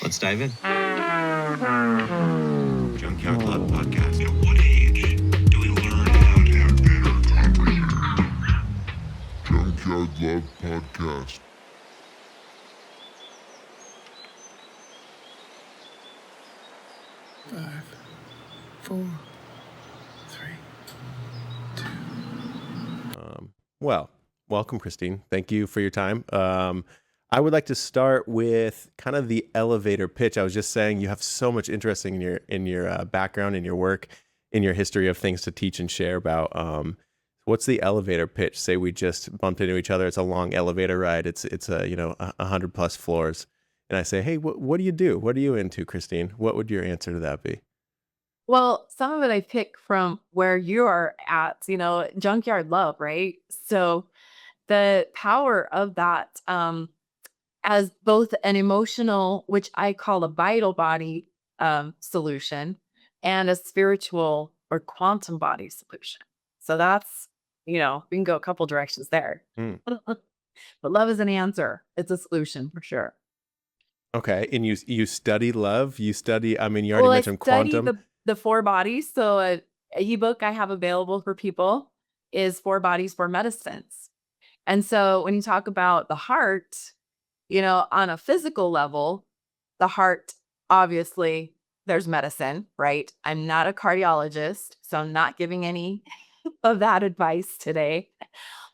Let's dive in. Junkyard Love Podcast. At what age do we learn how to have better comprehension? Junkyard Love Podcast. Five, four, three, two. Well, welcome, Cristine. Thank you for your time. I would like to start with kind of the elevator pitch. I was just saying you have so much interesting in your background, in your work, in your history of things to teach and share about. What's the elevator pitch? Say we just bumped into each other. It's a long elevator ride. It's a 100+ floors, and I say, hey, what do you do? What are you into, Cristine? What would your answer to that be? Well, some of it I pick from where you are at, junkyard love, right? So the power of that, as both an emotional, which I call a vital body solution, and a spiritual or quantum body solution. So that's, we can go a couple directions there. Mm. But love is an answer. It's a solution for sure. Okay, and you study love. You study. I mean, you already Well, I mentioned study quantum. the four bodies. So a ebook I have available for people is Four Bodies, Four Medicines. And so when you talk about the heart, on a physical level, the heart, obviously, there's medicine, right? I'm not a cardiologist, so I'm not giving any of that advice today.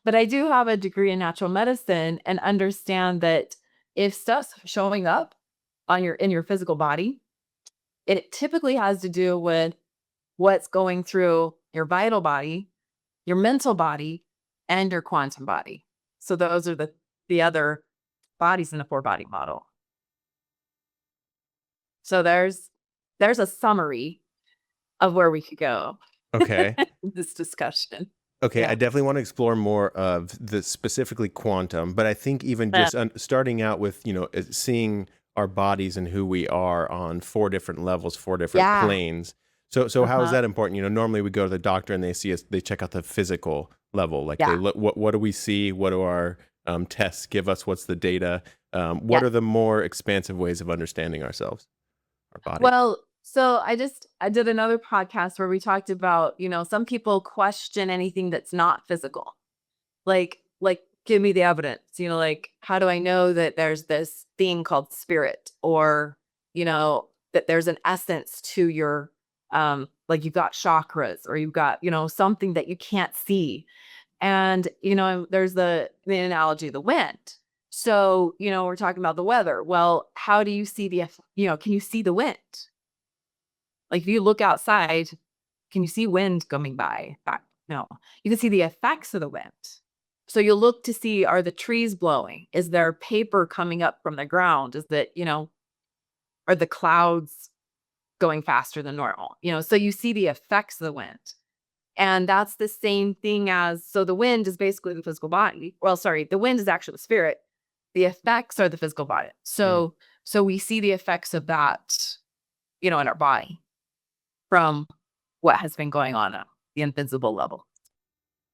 But I do have a degree in natural medicine and understand that if stuff's showing up in your physical body, it typically has to do with what's going through your vital body, your mental body, and your quantum body. So those are the other bodies in the four body model. So there's a summary of where we could go. Okay. in this discussion. Okay, Yeah. I definitely want to explore more of the specifically quantum, but I think even just starting out with, seeing our bodies and who we are on 4 different levels, 4 different Yeah. planes. So how is Uh-huh. that important? Normally we go to the doctor and they see us, they check out the physical level. Like Yeah. they look, what do we see? What do our tests give us? What's the data? What Yeah. are the more expansive ways of understanding ourselves, our body? Well, so I did another podcast where we talked about, some people question anything that's not physical. Like give me the evidence, like how do I know that there's this thing called spirit or, that there's an essence to your like you've got chakras or you've got, something that you can't see. And, there's the analogy of the wind. So, we're talking about the weather. Well, how do you see can you see the wind? Like if you look outside, can you see wind coming by? No, you can see the effects of the wind. So you look to see, are the trees blowing? Is there paper coming up from the ground? Is that, are the clouds going faster than normal? So you see the effects of the wind. And that's the same thing so the wind is basically the physical body. Well, sorry, the wind is actually the spirit. The effects are the physical body. So we see the effects of that, in our body from what has been going on at the invisible level.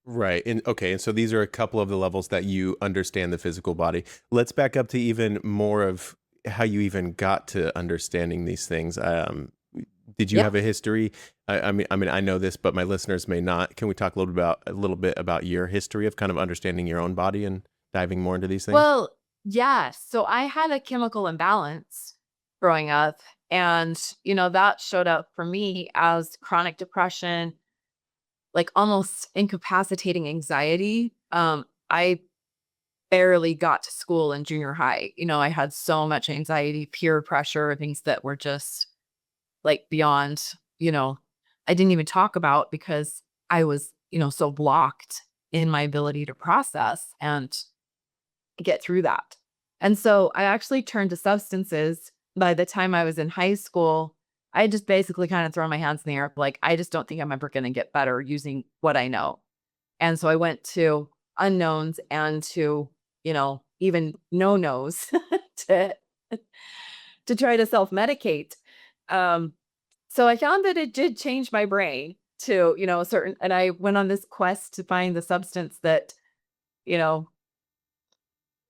Right. And so these are a couple of the levels that you understand the physical body. Let's back up to even more of how you even got to understanding these things. Did you have a history? I mean, I know this, but my listeners may not. Can we talk a little bit about your history of kind of understanding your own body and diving more into these things? Well, yeah. So I had a chemical imbalance growing up, and that showed up for me as chronic depression, like almost incapacitating anxiety. I barely got to school in junior high. I had so much anxiety, peer pressure, things that were just like beyond, I didn't even talk about because I was, so blocked in my ability to process and get through that. And so I actually turned to substances by the time I was in high school. I just basically kind of thrown my hands in the air. Like, I just don't think I'm ever going to get better using what I know. And so I went to unknowns and to, even no-nos to try to self-medicate. So I found that it did change my brain to, and I went on this quest to find the substance that,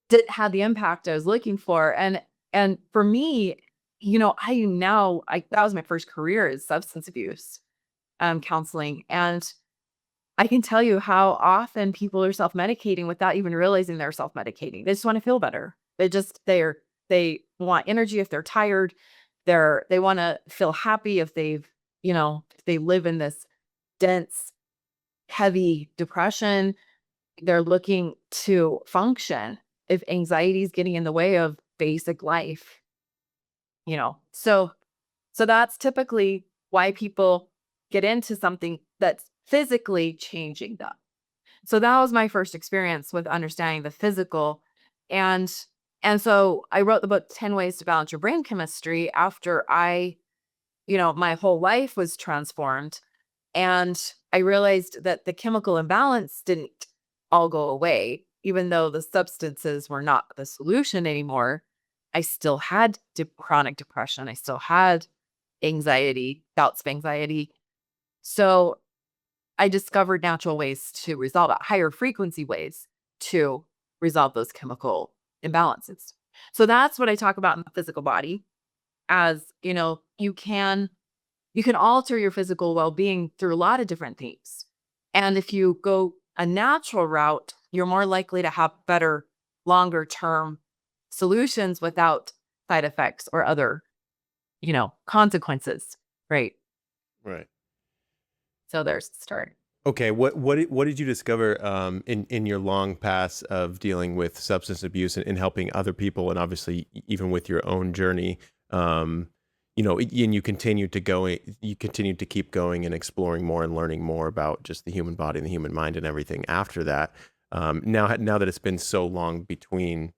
didn't have the impact I was looking for. And for me, that was my first career is substance abuse counseling. And I can tell you how often people are self-medicating without even realizing they're self-medicating. They just want to feel better. They want energy if they're tired. They want to feel happy if if they live in this dense, heavy depression. They're looking to function if anxiety is getting in the way of basic life, So that's typically why people get into something that's physically changing them. So that was my first experience with understanding the physical. And so I wrote the book 10 Ways to Balance Your Brain Chemistry after my whole life was transformed. And I realized that the chemical imbalance didn't all go away, even though the substances were not the solution anymore. I still had chronic depression. I still had anxiety, bouts of anxiety. So I discovered natural ways to resolve it, higher frequency ways to resolve those chemical imbalances. So that's what I talk about in the physical body as, you can alter your physical well-being through a lot of different things. And if you go a natural route, you're more likely to have better, longer term solutions without side effects or other, consequences. Right. Right. So there's the start. Okay, what did you discover in your long path of dealing with substance abuse and helping other people, and obviously even with your own journey, and you continued to keep going and exploring more and learning more about just the human body and the human mind and everything after that. Now that it's been so long between,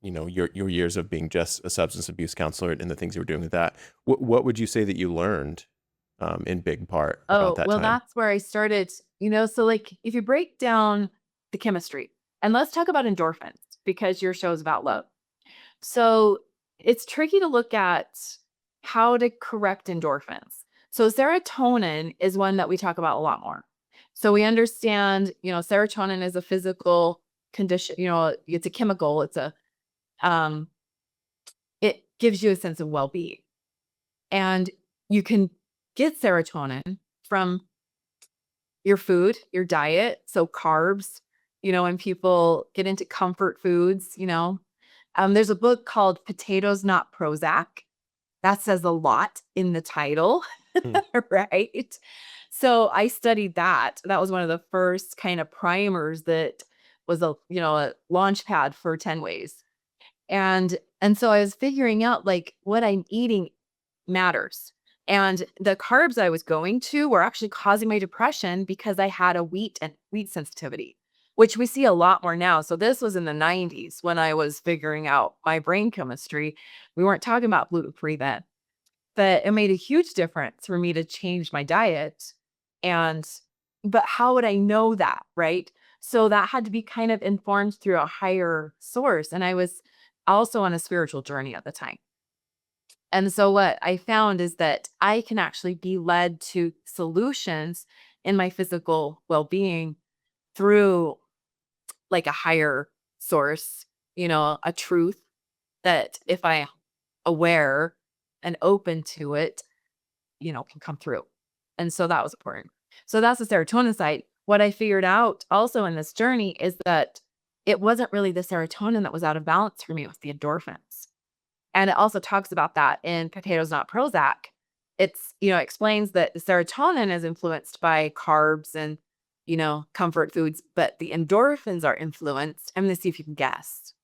your years of being just a substance abuse counselor and the things you were doing with that, what would you say that you learned? In big part about that time. That's where I started, so like if you break down the chemistry, and let's talk about endorphins because your show is about love. So it's tricky to look at how to correct endorphins. So serotonin is one that we talk about a lot more. So we understand, serotonin is a physical condition, it's a chemical, it gives you a sense of well-being. And you can get serotonin from your food, your diet. So carbs, when people get into comfort foods, there's a book called Potatoes, Not Prozac. That says a lot in the title, right? So I studied that. That was one of the first kind of primers that was a launch pad for 10 ways. And so I was figuring out like what I'm eating matters. And the carbs I was going to were actually causing my depression because I had a wheat sensitivity, which we see a lot more now. So this was in the 90s when I was figuring out my brain chemistry. We weren't talking about gluten-free then, but it made a huge difference for me to change my diet. But how would I know that, right? So that had to be kind of informed through a higher source. And I was also on a spiritual journey at the time. And so what I found is that I can actually be led to solutions in my physical well-being through like a higher source, a truth that if I aware and open to it, can come through. And so that was important. So that's the serotonin side. What I figured out also in this journey is that it wasn't really the serotonin that was out of balance for me, it was the endorphins. And it also talks about that in Potatoes, Not Prozac. It's, explains that the serotonin is influenced by carbs and, comfort foods, but the endorphins are influenced. I'm going to see if you can guess.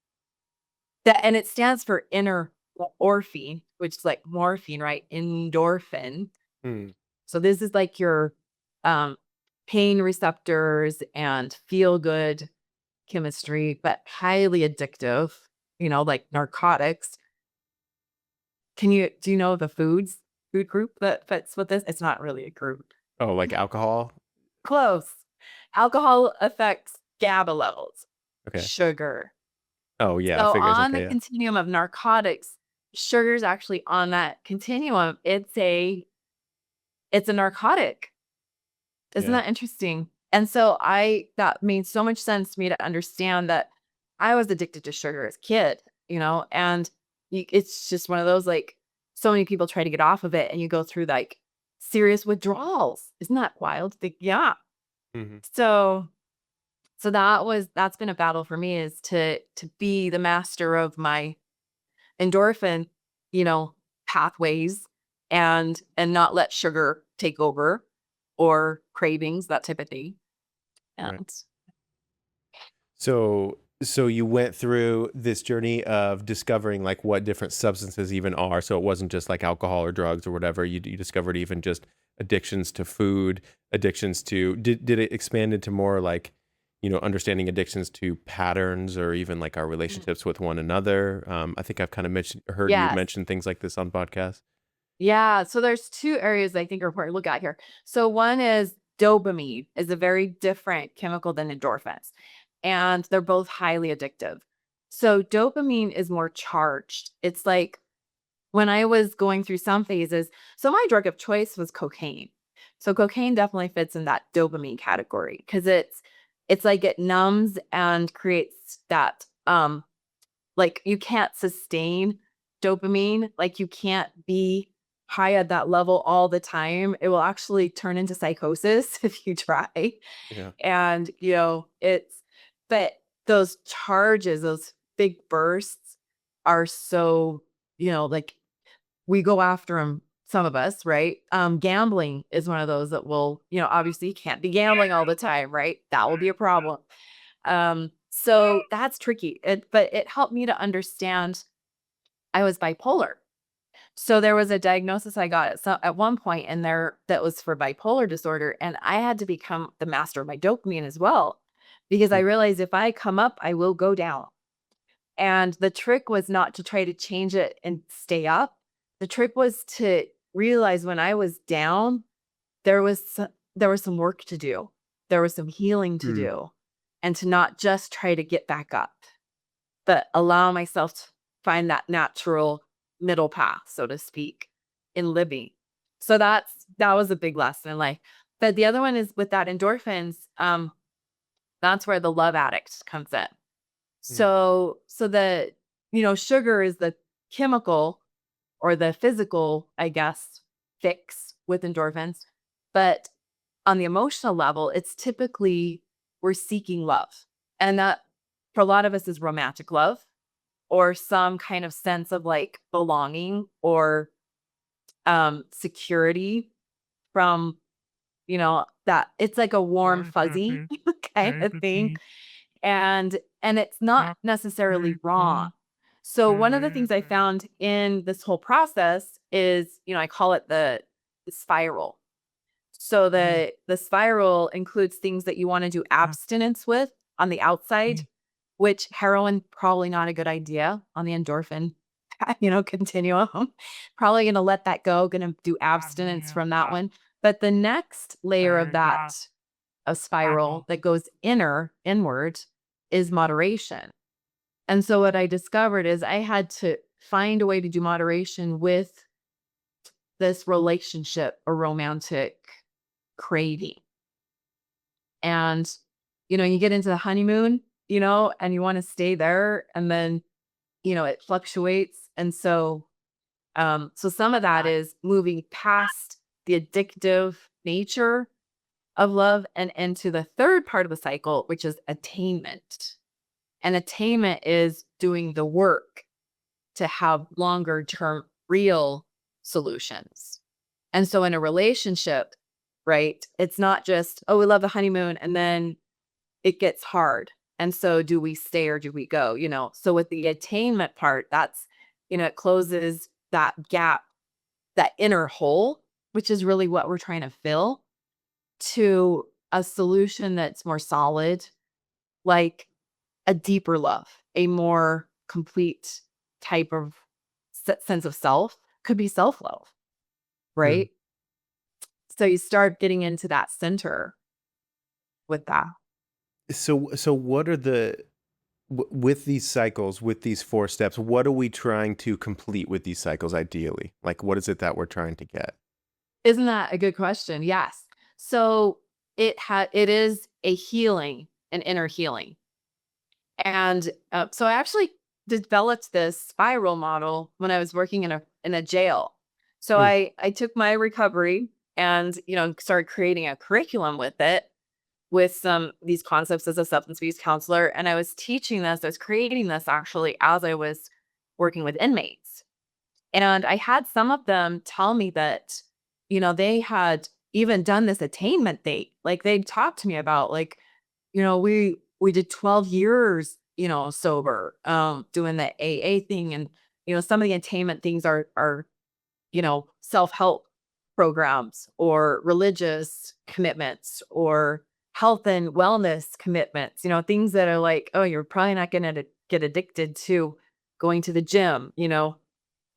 And it stands for inner orphan, which is like morphine, right? Endorphin. So this is like your pain receptors and feel good chemistry, but highly addictive, like narcotics. Do you know the food group that fits with this? It's not really a group. Oh, like alcohol? Close. Alcohol affects GABA levels. Okay. Sugar. Oh, yeah. So figures, on okay, the yeah. continuum of narcotics, sugar's actually on that continuum. It's a narcotic. Isn't Yeah. that interesting? And so that made so much sense to me to understand that I was addicted to sugar as a kid, and it's just one of those like so many people try to get off of it, and you go through like serious withdrawals. Isn't that wild? Yeah. Mhm. So that's been a battle for me, is to be the master of my endorphin, pathways, and not let sugar take over, or cravings, that type of thing. Right. And So you went through this journey of discovering like what different substances even are. So it wasn't just like alcohol or drugs or whatever. You discovered even just addictions to food, addictions to did it expand into more like, understanding addictions to patterns or even like our relationships with one another. I think I've kind of heard you yes. mention things like this on podcasts. Yeah. So there's two areas I think are important to look at here. So one is dopamine is a very different chemical than endorphins, and they're both highly addictive. So dopamine is more charged. It's like when I was going through some phases, so my drug of choice was cocaine. So cocaine definitely fits in that dopamine category, because it's like it numbs and creates that like you can't sustain dopamine, like you can't be high at that level all the time. It will actually turn into psychosis if you try. Yeah. And, but those charges, those big bursts are so, like we go after them, some of us, right? Gambling is one of those that will, obviously you can't be gambling all the time, right? That will be a problem. So that's tricky. But it helped me to understand I was bipolar. So there was a diagnosis I got at one point in there that was for bipolar disorder. And I had to become the master of my dopamine as well, because I Mm. realized if I come up, I will go down. And the trick was not to try to change it and stay up. The trick was to realize when I was down, there was some work to do. There was some healing to Mm. do, and to not just try to get back up, but allow myself to find that natural middle path, so to speak, in living. So that was a big lesson in life. But the other one is with that endorphins. That's where the love addict comes in. Mm. So the, sugar is the chemical or the physical, I guess, fix with endorphins. But on the emotional level, it's typically we're seeking love. And that for a lot of us is romantic love, or some kind of sense of like belonging, or security from, that it's like a warm, fuzzy kind of thing. And it's not necessarily wrong. So one of the things I found in this whole process is, I call it the spiral. So the spiral includes things that you want to do abstinence with on the outside, which heroin probably not a good idea on the endorphin, continuum. Probably going to let that go, going to do abstinence from that one. But the next layer of that, a spiral that goes inward, is moderation. And so what I discovered is I had to find a way to do moderation with this relationship or romantic craving. And, you get into the honeymoon, and you want to stay there, and then, it fluctuates. And so some of that is moving past the addictive nature of love and into the third part of the cycle, which is attainment. And attainment is doing the work to have longer term real solutions. And so in a relationship, right, it's not just, oh, we love the honeymoon and then it gets hard. And so do we stay or do we go? So with the attainment part, that's, it closes that gap, that inner hole, which is really what we're trying to fill, to a solution that's more solid, like a deeper love, a more complete type of sense of self. Could be self-love, right? So you start getting into that center with that. So what are with these cycles, with these 4 steps, what are we trying to complete with these cycles ideally? Like, what is it that we're trying to get? Isn't that a good question? Yes. So it is a healing, an inner healing. And so I actually developed this spiral model when I was working in a jail. So Mm. I took my recovery and, started creating a curriculum with it, with these concepts as a substance abuse counselor. And I was teaching this, I was creating this actually as I was working with inmates. And I had some of them tell me that, they had even done this attainment thing. Like they talked to me about like, we did 12 years, sober, doing the AA thing. And, some of the attainment things are, self-help programs or religious commitments or health and wellness commitments, things that are like, oh, you're probably not going to get addicted to going to the gym,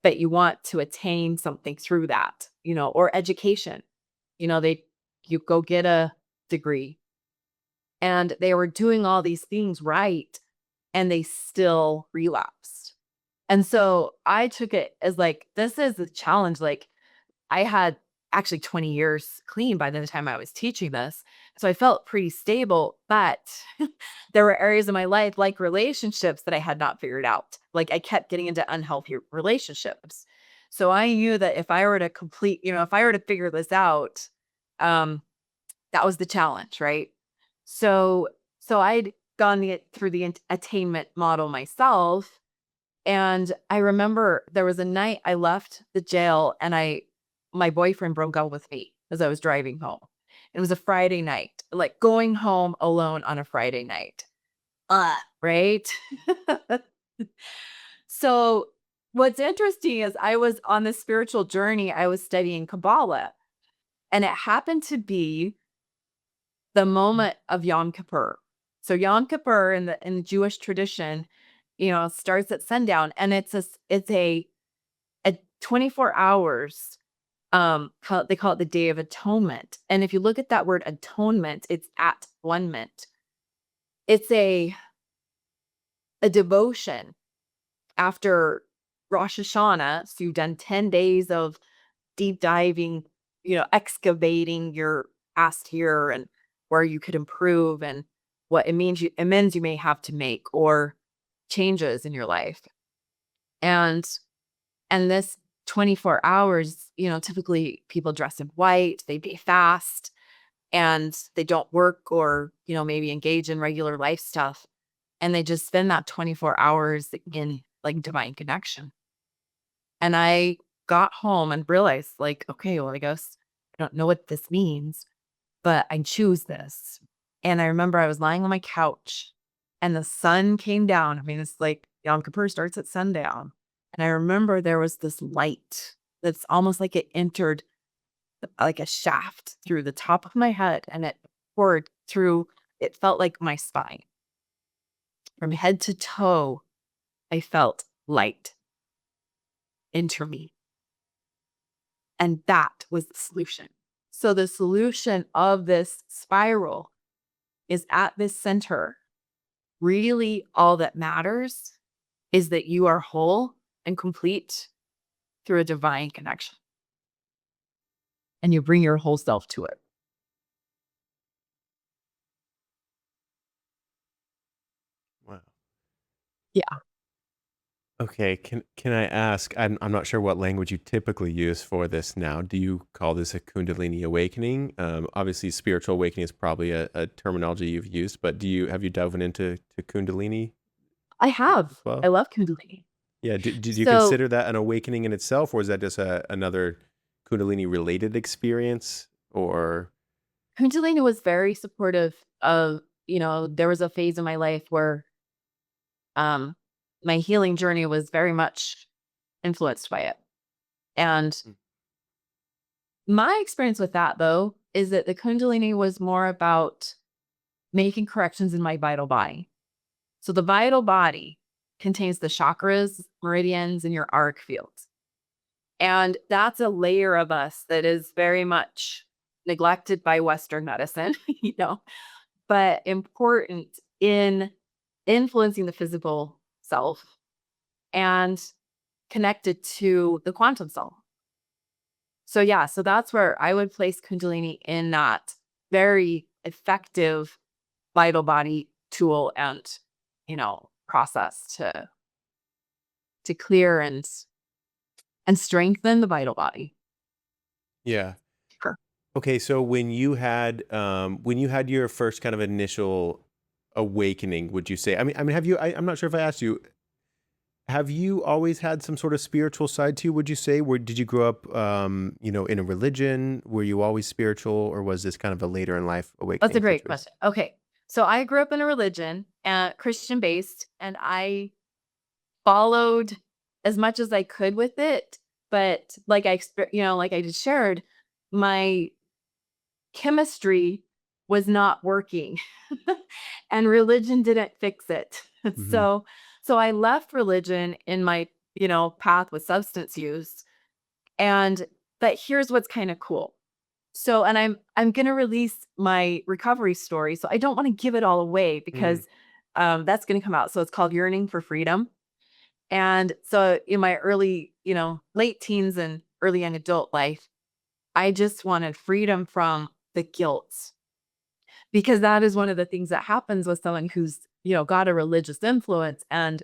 but you want to attain something through that, or education, you go get a degree, and they were doing all these things right, and they still relapsed. And so I took it as like, this is a challenge. Like I had actually 20 years clean by the time I was teaching this. So I felt pretty stable, but there were areas of my life, like relationships, that I had not figured out. Like I kept getting into unhealthy relationships. So I knew that if I were to if I were to figure this out, that was the challenge, right? So I'd gone through the attainment model myself. And I remember there was a night I left the jail and my boyfriend broke up with me as I was driving home. It was a Friday night, like going home alone on a Friday night. Right? So what's interesting is I was on this spiritual journey. I was studying Kabbalah, and it happened to be the moment of Yom Kippur. So Yom Kippur in the Jewish tradition, starts at sundown, and it's a 24 hours. They call it the Day of Atonement. And if you look at that word atonement, it's at-one-ment. It's a devotion after Rosh Hashanah. So you've done 10 days of deep diving, excavating your past here and where you could improve and what amends you may have to make or changes in your life. And this 24 hours, typically people dress in white, they be fast, and they don't work or, maybe engage in regular life stuff. And they just spend that 24 hours in like divine connection. And I got home and realized like, okay, well, I guess I don't know what this means, but I choose this. And I remember I was lying on my couch and the sun came down. I mean, it's like Yom Kippur starts at sundown. And I remember there was this light that's almost like it entered like a shaft through the top of my head, and it poured through, it felt like my spine. From head to toe, I felt light enter me. And that was the solution. So the solution of this spiral is at this center. Really, all that matters is that you are whole and complete through a divine connection. And you bring your whole self to it. Wow. Yeah. Okay, can I ask? I'm not sure what language you typically use for this now. Do you call this a Kundalini awakening? Obviously, spiritual awakening is probably a terminology you've used, but have you delved into Kundalini I have. as well? I love Kundalini. Yeah. Did you So consider that an awakening in itself, or is that just another Kundalini related experience? Or Kundalini was very supportive of, there was a phase in my life where um my healing journey was very much influenced by it. And Mm. my experience with that, though, is that the Kundalini was more about making corrections in my vital body. So the vital body contains the chakras, meridians, and your arc fields. And that's a layer of us that is very much neglected by Western medicine, but important in influencing the physical self and connected to the quantum self. So yeah, so that's where I would place Kundalini in that very effective vital body tool and, process to to clear and strengthen the vital body. Yeah. Sure. Okay, so when you had your first kind of initial awakening, would you say? I mean, have you? I'm not sure if I asked you. Have you always had some sort of spiritual side to you? Would you say? Where did you grow up? In a religion? Were you always spiritual, or was this kind of a later in life awakening? That's a great situation? question. Okay. So I grew up in a religion, Christian based, and I followed as much as I could with it. But like like I just shared, my chemistry was not working and religion didn't fix it. Mhm. So I left religion in my, path with substance use. But here's what's kind of cool. So, and I'm going to release my recovery story. So I don't want to give it all away because that's going to come out. So it's called Yearning for Freedom. And so in my early, late teens and early young adult life, I just wanted freedom from the guilt, because that is one of the things that happens with someone who's, got a religious influence and,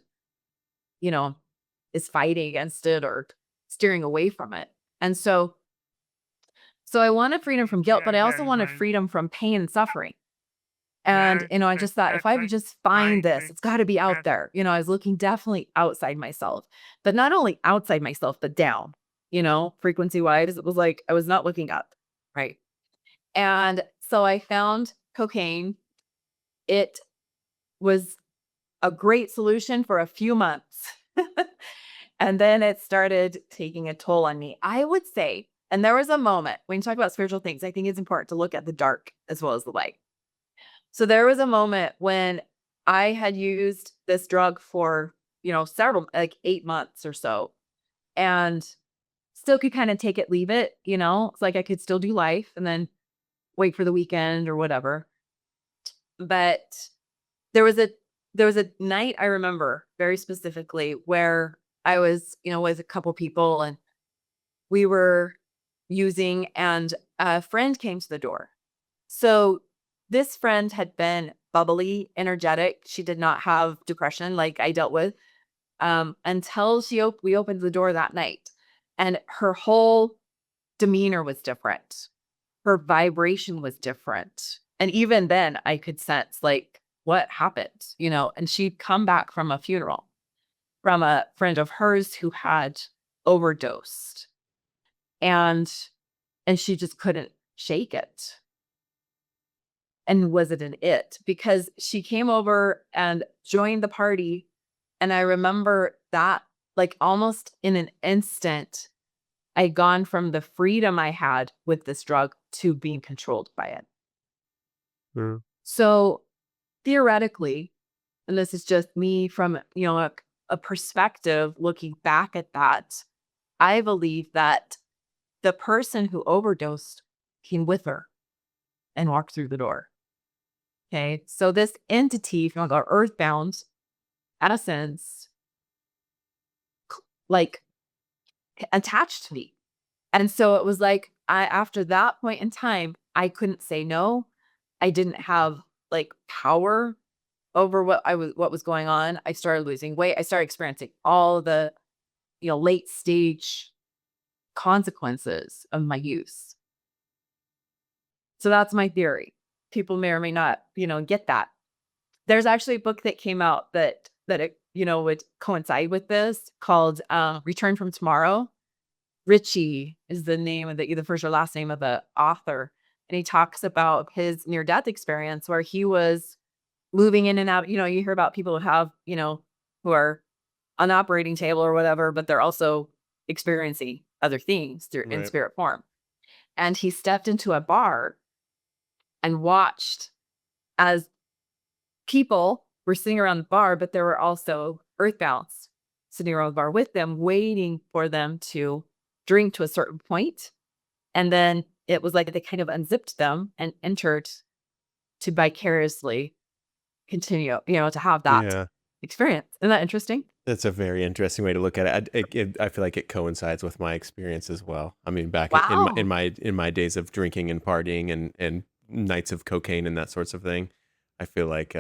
is fighting against it or steering away from it. And so I wanted freedom from guilt, but I also wanted freedom from pain and suffering. And, I just thought if I would just find this, it's got to be out there. I was looking definitely outside myself, but not only outside myself, but down, frequency wise. It was like I was not looking up. Right. And so I found cocaine. It was a great solution for a few months. And then it started taking a toll on me. I would say, and there was a moment when you talk about spiritual things, I think it's important to look at the dark as well as the light. So there was a moment when I had used this drug for, several, like 8 months or so, and still could kind of take it, leave it, it's like I could still do life and then wait for the weekend or whatever. But there was a night I remember very specifically where I was, with a couple people and we were using, and a friend came to the door. So this friend had been bubbly, energetic. She did not have depression like I dealt with until we opened the door that night. And her whole demeanor was different. Her vibration was different. And even then I could sense like what happened, and she'd come back from a funeral from a friend of hers who had overdosed. And she just couldn't shake it. And was it an it? Because she came over and joined the party. And I remember that like almost in an instant, I'd gone from the freedom I had with this drug to being controlled by it. Mm. So theoretically, and this is just me from, a perspective looking back at that, I believe that the person who overdosed came with her and walked through the door. Okay. So this entity, if you want to go earthbound essence, like attached to me. And so it was like, after that point in time, I couldn't say no. I didn't have like power over what was going on. I started losing weight. I started experiencing all the, late stage consequences of my use. So that's my theory. People may or may not, get that. There's actually a book that came out that would coincide with this called Return from Tomorrow. Richie is the name of the first or last name of the author. And he talks about his near-death experience where he was moving in and out. You hear about people who have, who are on the operating table or whatever, but they're also experiencing other things in Right. spirit form. And he stepped into a bar and watched as people were sitting around the bar, but there were also earthbounds sitting around the bar with them, waiting for them to drink to a certain point. And then it was like they kind of unzipped them and entered to vicariously continue, to have that Yeah. experience. Isn't that interesting? That's a very interesting way to look at it. I feel like it coincides with my experience as well. I mean, back Wow. in my days of drinking and partying and nights of cocaine and that sorts of thing, I feel like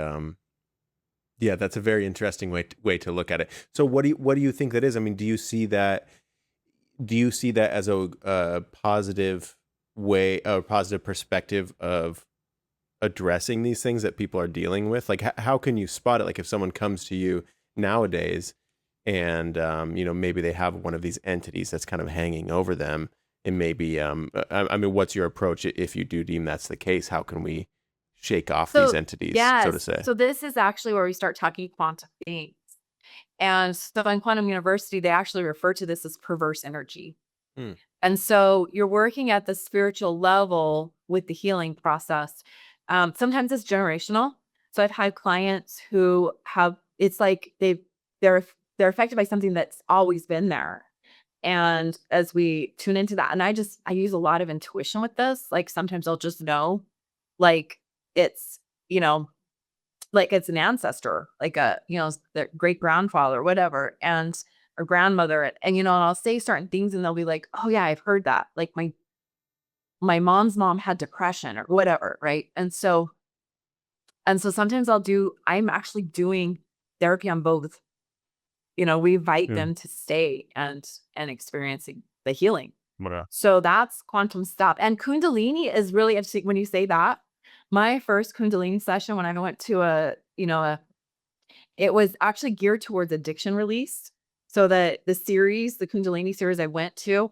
Yeah, that's a very interesting way to look at it. So what do you think that is? I mean, do you see that as a positive way, a positive perspective of addressing these things that people are dealing with? Like, how can you spot it? Like, if someone comes to you nowadays and, maybe they have one of these entities that's kind of hanging over them, and maybe, I mean, what's your approach if you do deem that's the case? How can we shake off these So entities, so to yes, say? so this is actually where we start talking quantum beings. And so in quantum university, they actually refer to this as perverse energy. Hmm. And so you're working at the spiritual level with the healing process. Sometimes it's generational. So I've had clients who have, it's like they're they're affected by something that's always been there. And as we tune into that, and I use a lot of intuition with this. Like sometimes I'll just know, like it's, you know, like it's an ancestor, like their great grandfather, whatever, and or grandmother, and I'll say certain things, and they'll be like, "Oh yeah, I've heard that." Like my mom's mom had depression or whatever, right? And so sometimes I'm actually doing therapy on both. We invite Yeah. them to stay and experiencing the healing. Yeah. So that's quantum stop. And Kundalini is really interesting when you say that. My first Kundalini session when I went to it was actually geared towards addiction release. So the Kundalini series I went to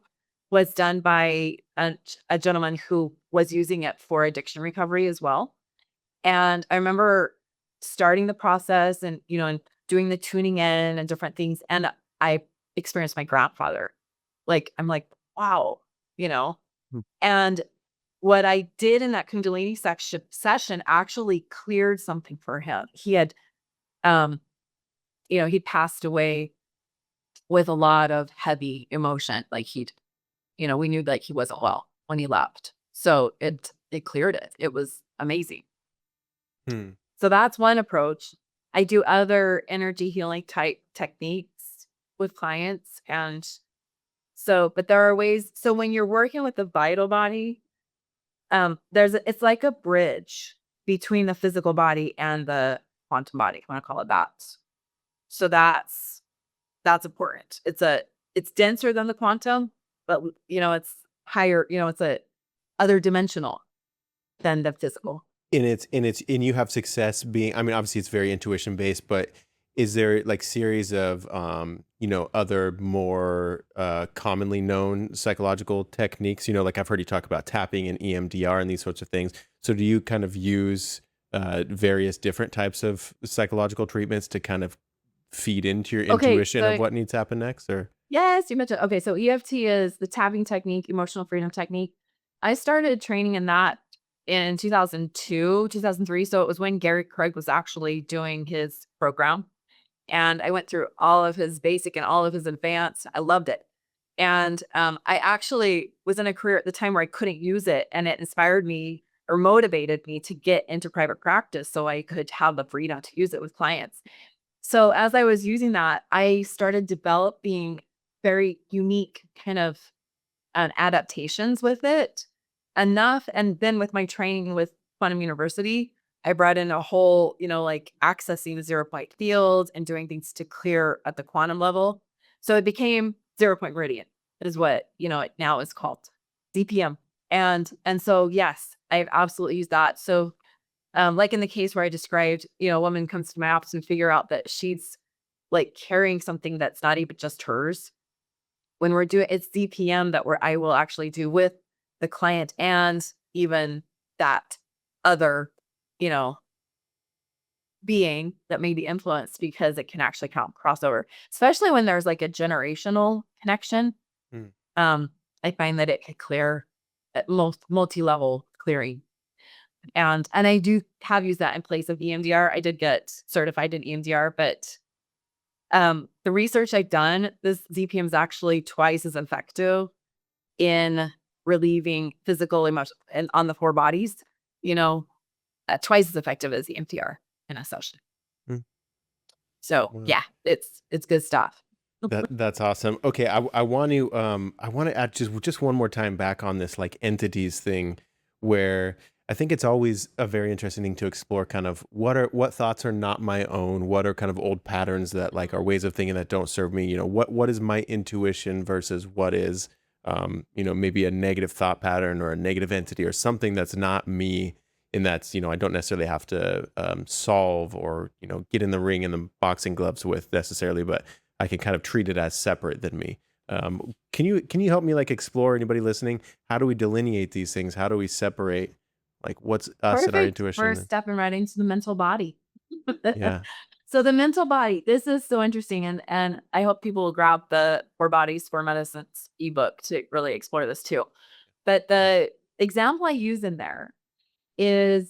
was done by a gentleman who was using it for addiction recovery as well. And I remember starting the process and doing the tuning in and different things. And I experienced my grandfather. Like, I'm like, wow, you know, Hmm. and what I did in that Kundalini session actually cleared something for him. He had, um, he'd passed away with a lot of heavy emotion. Like we knew that he wasn't well when he left. So it cleared it. It was amazing. Hmm. So that's one approach. I do other energy healing type techniques with clients. But there are ways. So when you're working with the vital body, it's like a bridge between the physical body and the quantum body, if you want to call it that. So that's important. It's denser than the quantum, but it's higher, it's a other dimensional than the physical. And you have success being, I mean, obviously it's very intuition based, but is there like series of other more commonly known psychological techniques? Like I've heard you talk about tapping and EMDR and these sorts of things. So do you kind of use various different types of psychological treatments to kind of feed into your Okay, intuition of so what needs to happen next? Or yes, you mentioned. Okay, so EFT is the tapping technique, emotional freedom technique. I started training in that in 2002, 2003. So it was when Gary Craig was actually doing his program. And I went through all of his basic and all of his advanced. I loved it. And I actually was in a career at the time where I couldn't use it. And it inspired me or motivated me to get into private practice so I could have the freedom to use it with clients. So as I was using that, I started developing very unique kind of adaptations with it enough. And then with my training with Quantum University, I brought in a whole, like accessing the 0 point field and doing things to clear at the quantum level. So it became 0 Point Meridian is what, it now is called ZPM. And so, yes, I've absolutely used that. So like in the case where I described, a woman comes to my office and figure out that she's like carrying something that's not even just hers. When we're doing it's ZPM that I will actually do with the client and even that other, you know, being that may be influenced because it can actually count crossover, especially when there's like a generational connection. Mm. I find that it could clear at multi-level clearing. And I do have used that in place of EMDR. I did get certified in EMDR, but the research I've done, this ZPM is actually twice as effective in relieving physical, emotional, and on the 4 bodies, twice as effective as EMDR in a session. Mm. So Wow. yeah, it's good stuff. That's awesome. Okay, I want to add just one more time back on this like entities thing, where I think it's always a very interesting thing to explore kind of what thoughts are not my own, what are kind of old patterns that like are ways of thinking that don't serve me, what is my intuition versus what is maybe a negative thought pattern or a negative entity or something that's not me, and that's, I don't necessarily have to solve or, get in the ring and the boxing gloves with necessarily, but I can kind of treat it as separate than me. Can you help me like explore, anybody listening, how do we delineate these things? How do we separate like what's us and our Perfect. We're intuition? stepping right into the mental body. Yeah. So the mental body, this is so interesting. And I hope people will grab the Four Bodies, Four Medicines ebook to really explore this too. But the example I use in there is,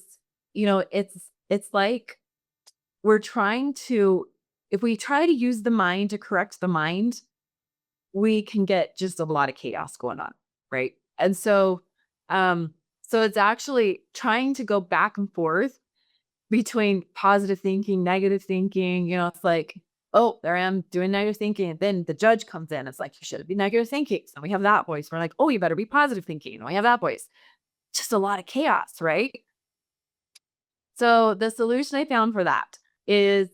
it's like we're trying to, if we try to use the mind to correct the mind, we can get just a lot of chaos going on, right? And so it's actually trying to go back and forth between positive thinking, negative thinking. It's like, oh, there I am doing negative thinking. And then the judge comes in. It's like, you shouldn't be negative thinking. So we have that voice. We're like, oh, you better be positive thinking. And we have that voice. Just a lot of chaos, right? So the solution I found for that is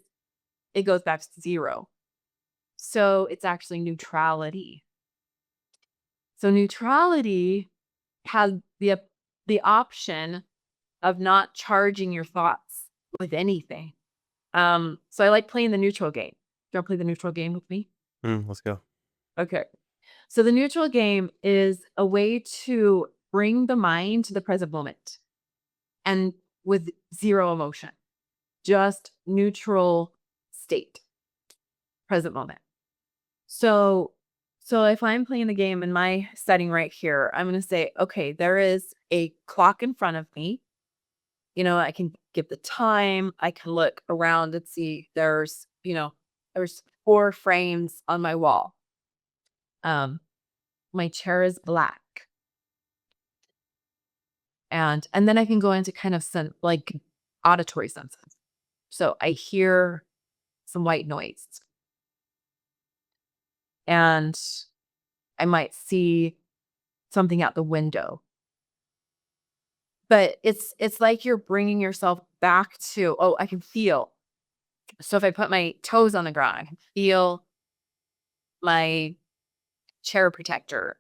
it goes back to zero. So it's actually neutrality. So neutrality has the option of not charging your thoughts with anything. So I like playing the neutral game. Do you want to play the neutral game with me? Let's go. Okay. So the neutral game is a way to bring the mind to the present moment and with zero emotion, just neutral state, present moment. So if I'm playing the game in my setting right here, I'm going to say, okay, there is a clock in front of me. I can give the time. I can look around and see there's 4 frames on my wall. My chair is black. And then I can go into kind of some like auditory senses. So I hear some white noise. And I might see something out the window. But it's like you're bringing yourself back to, oh, I can feel. So if I put my toes on the ground, I can feel my chair protector,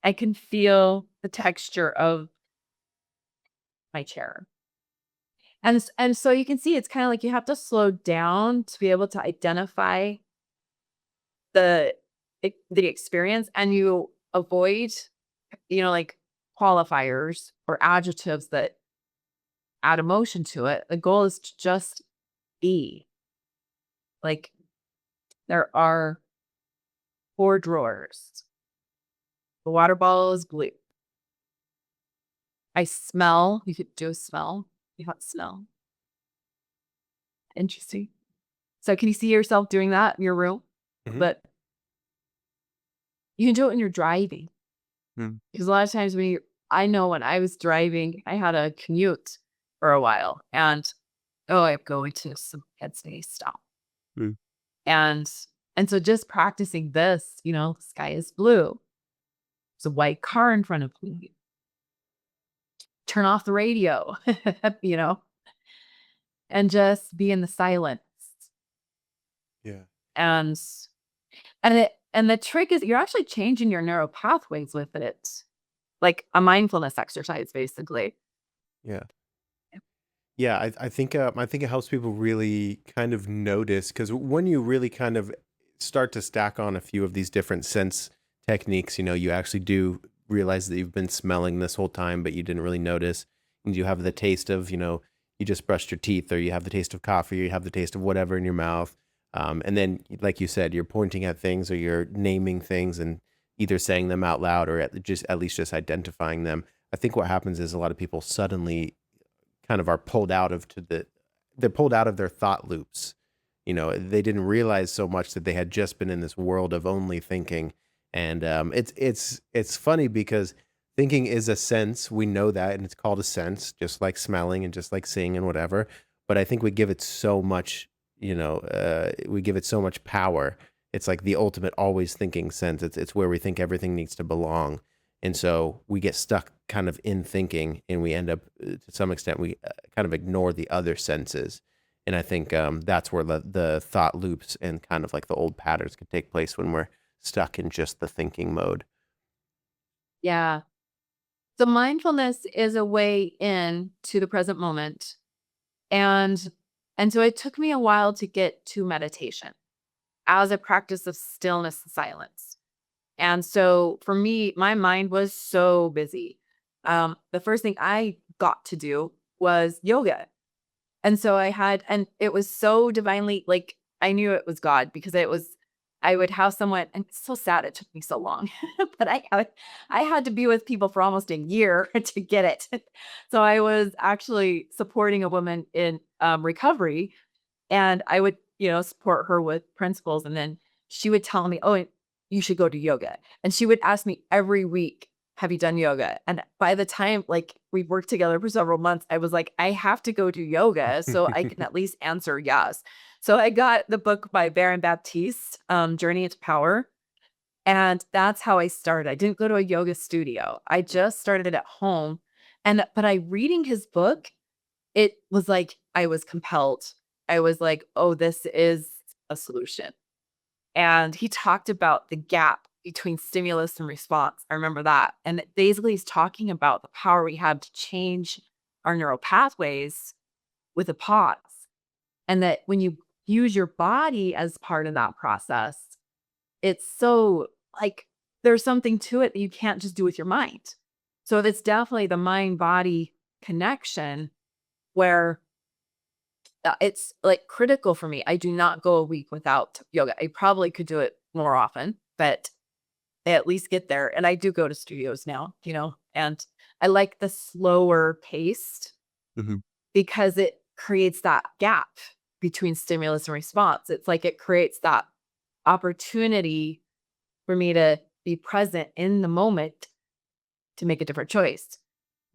I can feel the texture of my chair. And so you can see it's kind of like you have to slow down to be able to identify the experience, and you avoid, like qualifiers or adjectives that add emotion to it. The goal is to just be. Like there are 4 drawers. The water bottle is blue. I smell. You could do a smell. You have smell. Interesting. So can you see yourself doing that in your room? Mhm. But you can do it when you're driving. Hmm. Because a lot of times I know when I was driving, I had a commute for a while, and I'm going to some headspace stop. Mm. And so just practicing this, the sky is blue. There's a white car in front of me. Turn off the radio, and just be in the silence. Yeah. And the trick is you're actually changing your neural pathways with it. Like a mindfulness exercise, basically. Yeah. Yeah, I think it helps people really kind of notice, because when you really kind of start to stack on a few of these different sense techniques, you actually do realize that you've been smelling this whole time, but you didn't really notice. And you have the taste of, you just brushed your teeth, or you have the taste of coffee, or you have the taste of whatever in your mouth. And then, like you said, you're pointing at things, or you're naming things and either saying them out loud or at least just identifying them. I think what happens is a lot of people suddenly kind of are pulled out of they're pulled out of their thought loops. They didn't realize so much that they had just been in this world of only thinking. And it's funny because thinking is a sense. We know that, and it's called a sense, just like smelling and just like seeing and whatever. But I think we give it so much, we give it so much power. It's like the ultimate always thinking sense. It's where we think everything needs to belong. And so we get stuck kind of in thinking, and we end up, to some extent, we kind of ignore the other senses. And I think that's where the thought loops and kind of like the old patterns can take place when we're stuck in just the thinking mode. Yeah. So mindfulness is a way in to the present moment. And so it took me a while to get to meditation as a practice of stillness and silence. And so for me, my mind was so busy. The first thing I got to do was yoga. And so and it was so divinely, like, I knew it was God because I would have someone, and it's so sad it took me so long, but I had to be with people for almost a year to get it. So I was actually supporting a woman in recovery, and I would, support her with principles. And then she would tell me, oh, you should go to yoga. And she would ask me every week, have you done yoga? And by the time, like, we worked together for several months, I was like, I have to go do yoga so I can at least answer yes. So I got the book by Baron Baptiste, Journey into Power. And that's how I started. I didn't go to a yoga studio. I just started it at home. But reading his book, it was like I was compelled. I was like, oh, this is a solution. And he talked about the gap between stimulus and response. I remember that. And basically he's talking about the power we have to change our neural pathways with a pause. And that when you use your body as part of that process, it's so, like, there's something to it that you can't just do with your mind. So it's definitely the mind-body connection where it's like critical for me. I do not go a week without yoga. I probably could do it more often, but I at least get there. And I do go to studios now, and I like the slower paced Mhm. because it creates that gap between stimulus and response. It's like it creates that opportunity for me to be present in the moment to make a different choice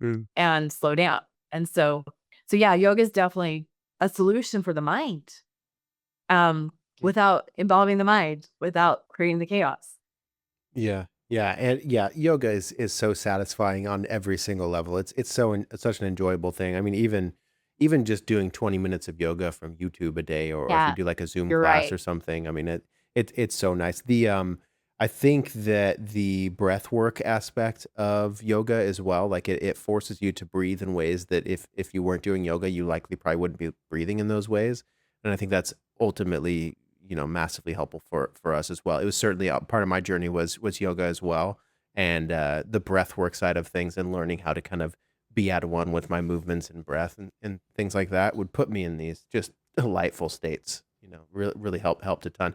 Mm. and slow down. And so yeah, yoga is definitely a solution for the mind, without involving the mind, without creating the chaos. Yeah. Yeah. And yeah, yoga is so satisfying on every single level. It's such an enjoyable thing. I mean, even just doing 20 minutes of yoga from YouTube a day, or if you Yeah, do like a Zoom you're class right. or something, I mean, it's so nice. I think that the breath work aspect of yoga as well, like it forces you to breathe in ways that if you weren't doing yoga, you likely probably wouldn't be breathing in those ways. And I think that's ultimately, massively helpful for us as well. It was certainly a part of my journey was yoga as well. And the breath work side of things and learning how to kind of be at one with my movements and breath and things like that would put me in these just delightful states, really helped a ton.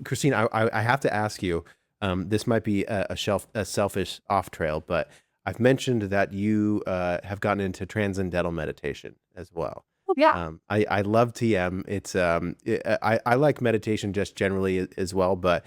Cristine, I have to ask you, this might be a selfish off trail, but I've mentioned that you have gotten into transcendental meditation as well. Yeah. I love TM. I like meditation just generally as well, but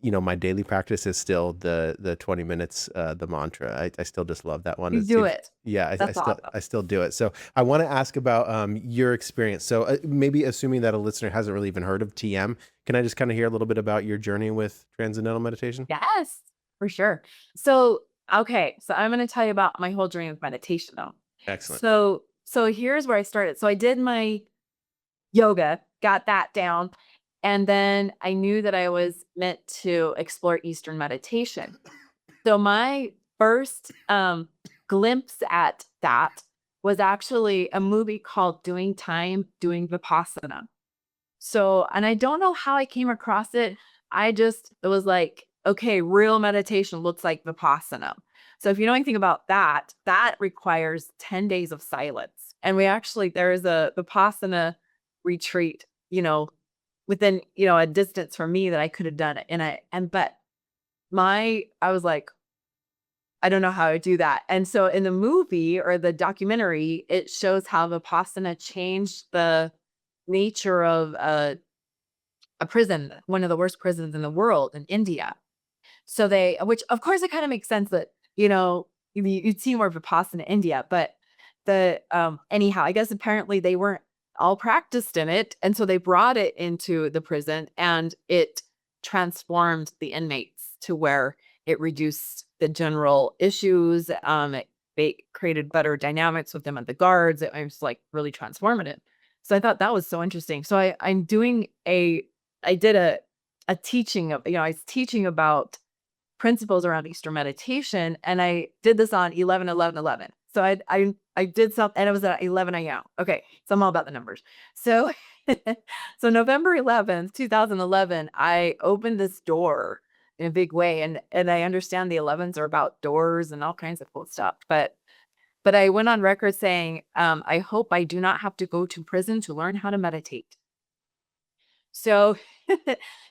my daily practice is still the 20 minutes, the mantra. I still just love that one. You It do seems, it. yeah, That's awesome. I still do it. So I want to ask about your experience. So maybe assuming that a listener hasn't really even heard of TM, can I just kind of hear a little bit about your journey with transcendental meditation? Yes, for sure. So, okay. So I'm going to tell you about my whole journey with meditation though. Excellent. So here's where I started. So I did my yoga, got that down. And then I knew that I was meant to explore Eastern meditation. So my first glimpse at that was actually a movie called Doing Time, Doing Vipassana. So, and I don't know how I came across it. It was like, okay, real meditation looks like Vipassana. So if you know anything about that, that requires 10 days of silence. And there is a Vipassana retreat, within, a distance from me that I could have done it. But I was like, I don't know how to do that. And so in the movie or the documentary, it shows how Vipassana changed the nature of a prison, one of the worst prisons in the world in India. So which of course it kind of makes sense that, you'd see more Vipassana in India, but anyhow, I guess apparently they weren't all practiced in it. And so they brought it into the prison and it transformed the inmates to where it reduced the general issues. It created better dynamics with them at the guards. It was like really transformative. So I thought that was so interesting. So I did a teaching of, I was teaching about principles around Eastern meditation, and I did this on 11/11/11. So I did something, and it was at 11 a.m. Okay, so I'm all about the numbers. So so November 11th, 2011, I opened this door in a big way, and I understand the 11s are about doors and all kinds of cool stuff. But I went on record saying, I hope I do not have to go to prison to learn how to meditate. So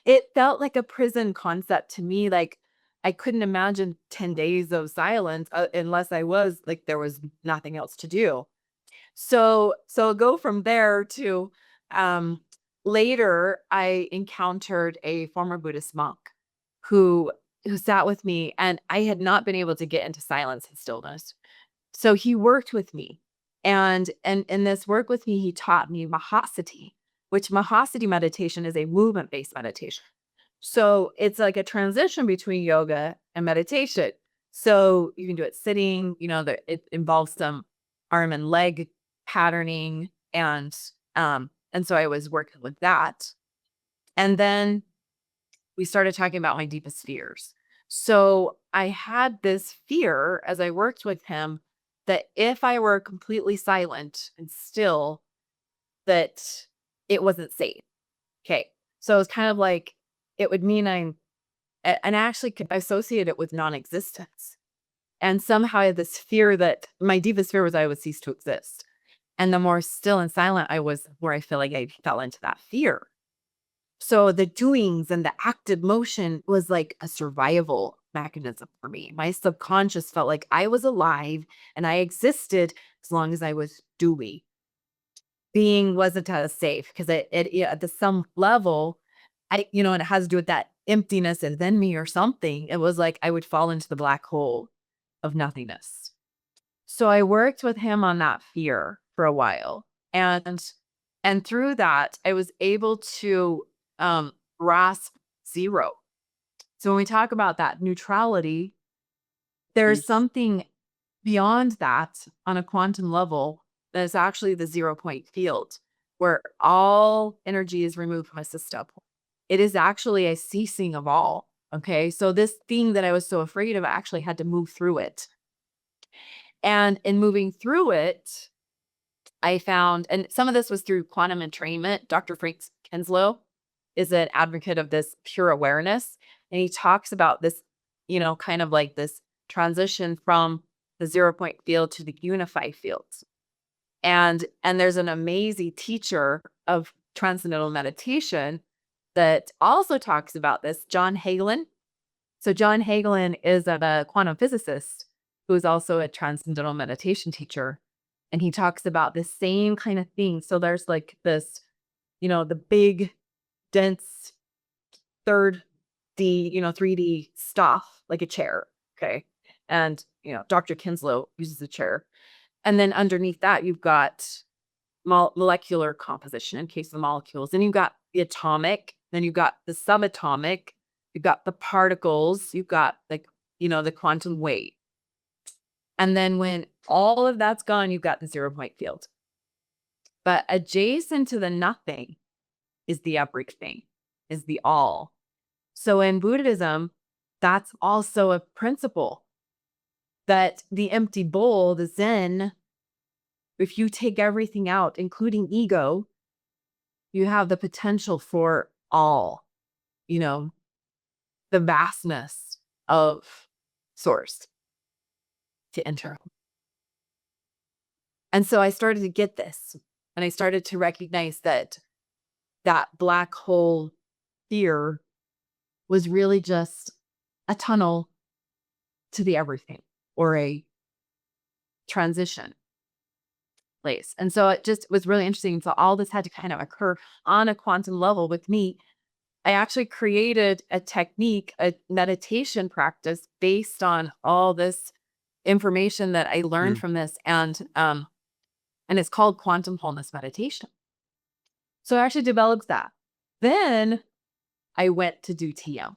it felt like a prison concept to me. Like I couldn't imagine 10 days of silence unless there was nothing else to do. So go from there to um, later I encountered a former Buddhist monk who sat with me, and I had not been able to get into silence and stillness. So he worked with me, and in this work with me, he taught me Mahasati, which Mahasati meditation is a movement-based meditation. So it's like a transition between yoga and meditation. So you can do it sitting, it involves some arm and leg patterning, and so I was working with that. And then we started talking about my deepest fears. So I had this fear as I worked with him that if I were completely silent and still, that it wasn't safe. Okay. So it's kind of like, it would mean and I actually could associate it with non-existence. And somehow I had this fear that my deepest fear was I would cease to exist. And the more still and silent I was, where I feel like I fell into that fear. So the doings and the active motion was like a survival mechanism for me. My subconscious felt like I was alive and I existed as long as I was doing. Being wasn't as safe because it at some level, and it has to do with that emptiness and then me or something. It was like I would fall into the black hole of nothingness. So I worked with him on that fear for a while. And through that, I was able to grasp zero. So when we talk about that neutrality, there's something beyond that on a quantum level that is actually the 0 point field, where all energy is removed from a system. It is actually a ceasing of all. Okay. So this thing that I was so afraid of, I actually had to move through it. And in moving through it, I found, and some of this was through quantum entrainment. Dr. Frank Kinslow is an advocate of this pure awareness. And he talks about this, kind of like this transition from the 0 point field to the unified fields. And there's an amazing teacher of transcendental meditation that also talks about this, John Hagelin. So John Hagelin is a quantum physicist who is also a transcendental meditation teacher. And he talks about the same kind of thing. So there's like this, the big, dense 3D, 3D stuff, like a chair. Okay. And, Dr. Kinslow uses a chair. And then underneath that, you've got molecular composition in case of the molecules. Then you've got the atomic, then you've got the subatomic, you've got the particles, you've got the quantum weight. And then when all of that's gone, you've got the 0 point field. But adjacent to the nothing is the everything, is the all. So in Buddhism, that's also a principle that the empty bowl, the Zen, if you take everything out, including ego, you have the potential for all, the vastness of source to enter. And so I started to get this, and I started to recognize that black hole fear was really just a tunnel to the everything, or a transition place. And so it just was really interesting. So all this had to kind of occur on a quantum level with me. I actually created a technique, a meditation practice based on all this information that I learned from this. And it's called quantum wholeness meditation. So I actually developed that. Then I went to do TM.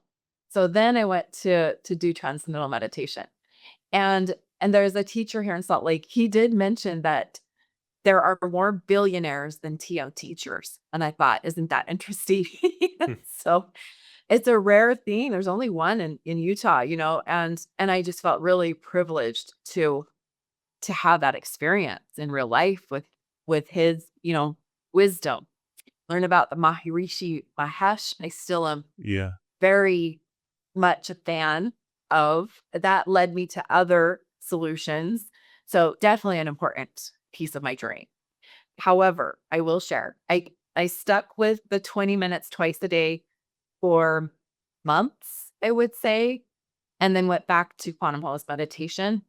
So then I went to do transcendental meditation. And there's a teacher here in Salt Lake. He did mention that there are more billionaires than TM teachers. And I thought, isn't that interesting? So it's a rare thing. There's only one in Utah, and I just felt really privileged to have that experience in real life with his, wisdom. Learn about the Maharishi Mahesh. I still am Yeah. very much a fan of. That led me to other solutions. So definitely an important piece of my journey. However, I will share, I stuck with the 20 minutes twice a day for months, I would say, and then went back to quantum wholeness meditation,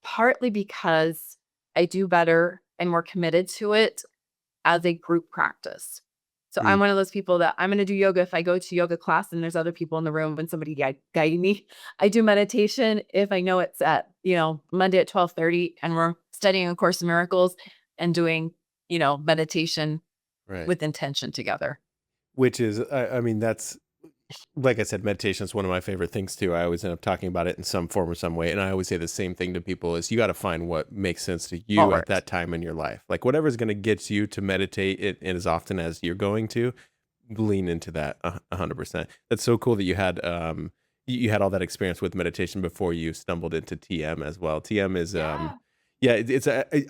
partly because I do better and more committed to it as a group practice. So I'm one of those people that I'm going to do yoga if I go to yoga class and there's other people in the room and somebody guiding me. I do meditation if I know it's at, Monday at 12:30 and we're studying A Course in Miracles and doing, meditation Right. with intention together. Which is, I mean, that's, like I said, meditation is one of my favorite things too. I always end up talking about it in some form or some way. And I always say the same thing to people is you got to find what makes sense to you at that time in your life. Like whatever's going to get you to meditate it as often as you're going to, lean into that 100%. That's so cool that you had all that experience with meditation before you stumbled into TM as well. TM is,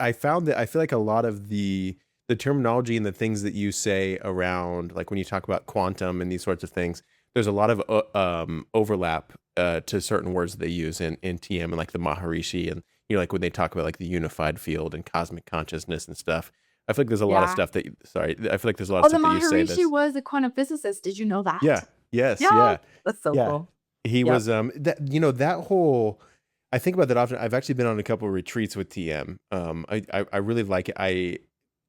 I found that I feel like a lot of the terminology and the things that you say around, like when you talk about quantum and these sorts of things, there's a lot of overlap to certain words that they use in TM and like the Maharishi and like when they talk about like the unified field and cosmic consciousness and stuff. I feel like there's a lot of stuff that I feel like there's a lot of stuff that you say. The Maharishi was a quantum physicist. Did you know that? Yeah. Yes. Yeah. Yeah. That's so cool. He was that whole. I think about that often. I've actually been on a couple of retreats with TM. I really like it.